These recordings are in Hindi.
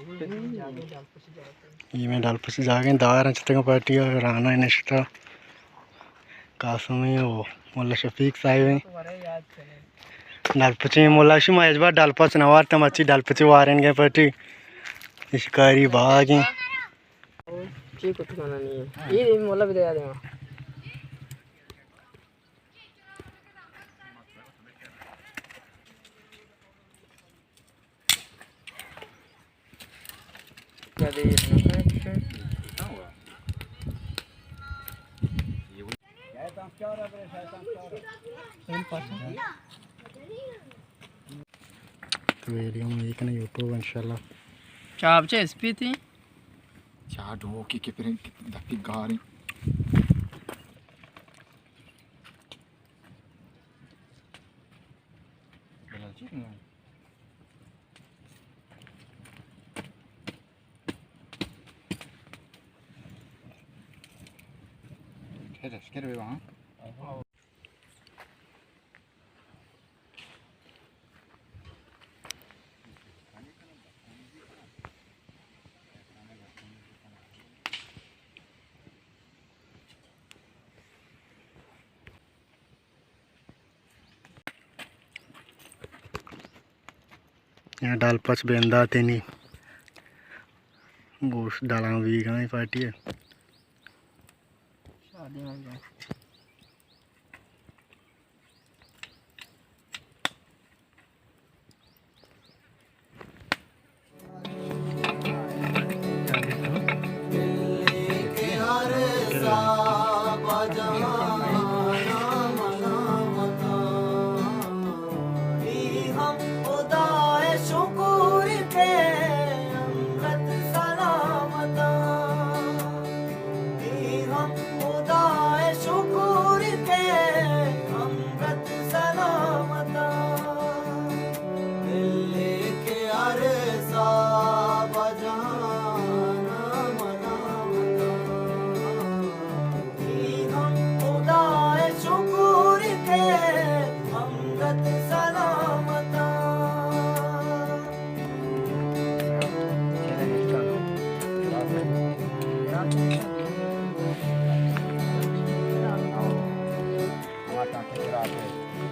ये मैं डाल पसी जागे दार चतंग पार्टी राना इनस्टा कासमी वो मोला शफीक साहिब डालपची मोला शु मजबा डालपच नवार तमची डालपची वारन गए पार्टी शिकारी बाग ठीक कुछ खाना नहीं है ये मोला भी दे दे क्या दे तो वीडियो में एक ना यूट्यूब इंशाल्लाह चाप चे एसपी थी चार ढो की फिर धक्की गारी Get away, huh? यहाँ डाल पच बेंदा तेनी गोश्त डाला भी गई पार्टी है शादी में गए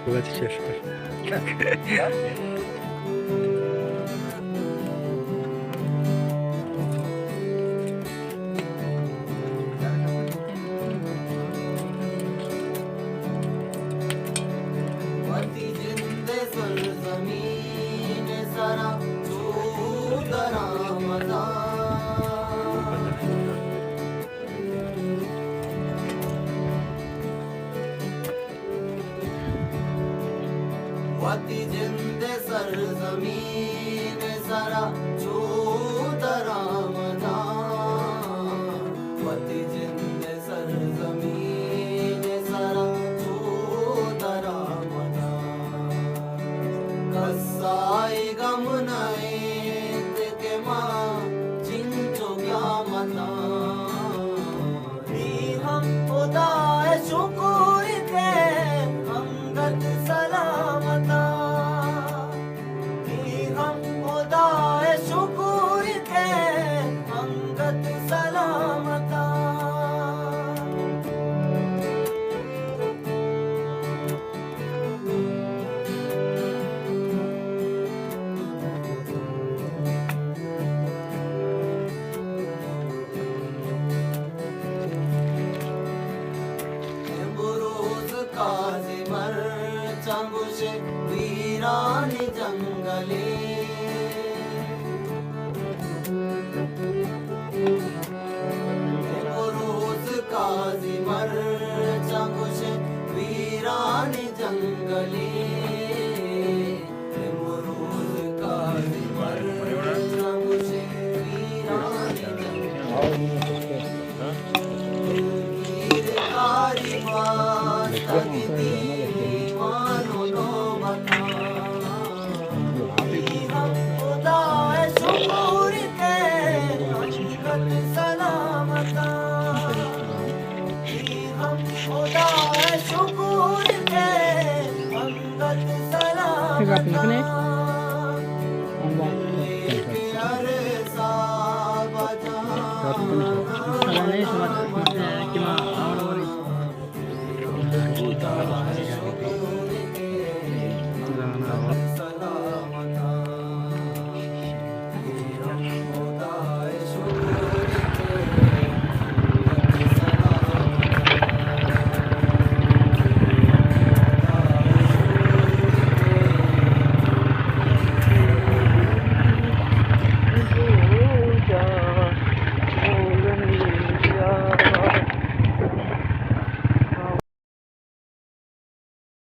बहुत चेष्टा वती जिंद सरजमीन सरा चूतरा मदा वती जिंद सरजमीन सरा चूतरा मदा कसाई गम नैत के माँ चिंचो क्या मता हम खुदा शुक्र के हमदर्द सलामता हम खुदा शुक्र मला नाही समजलं किंवा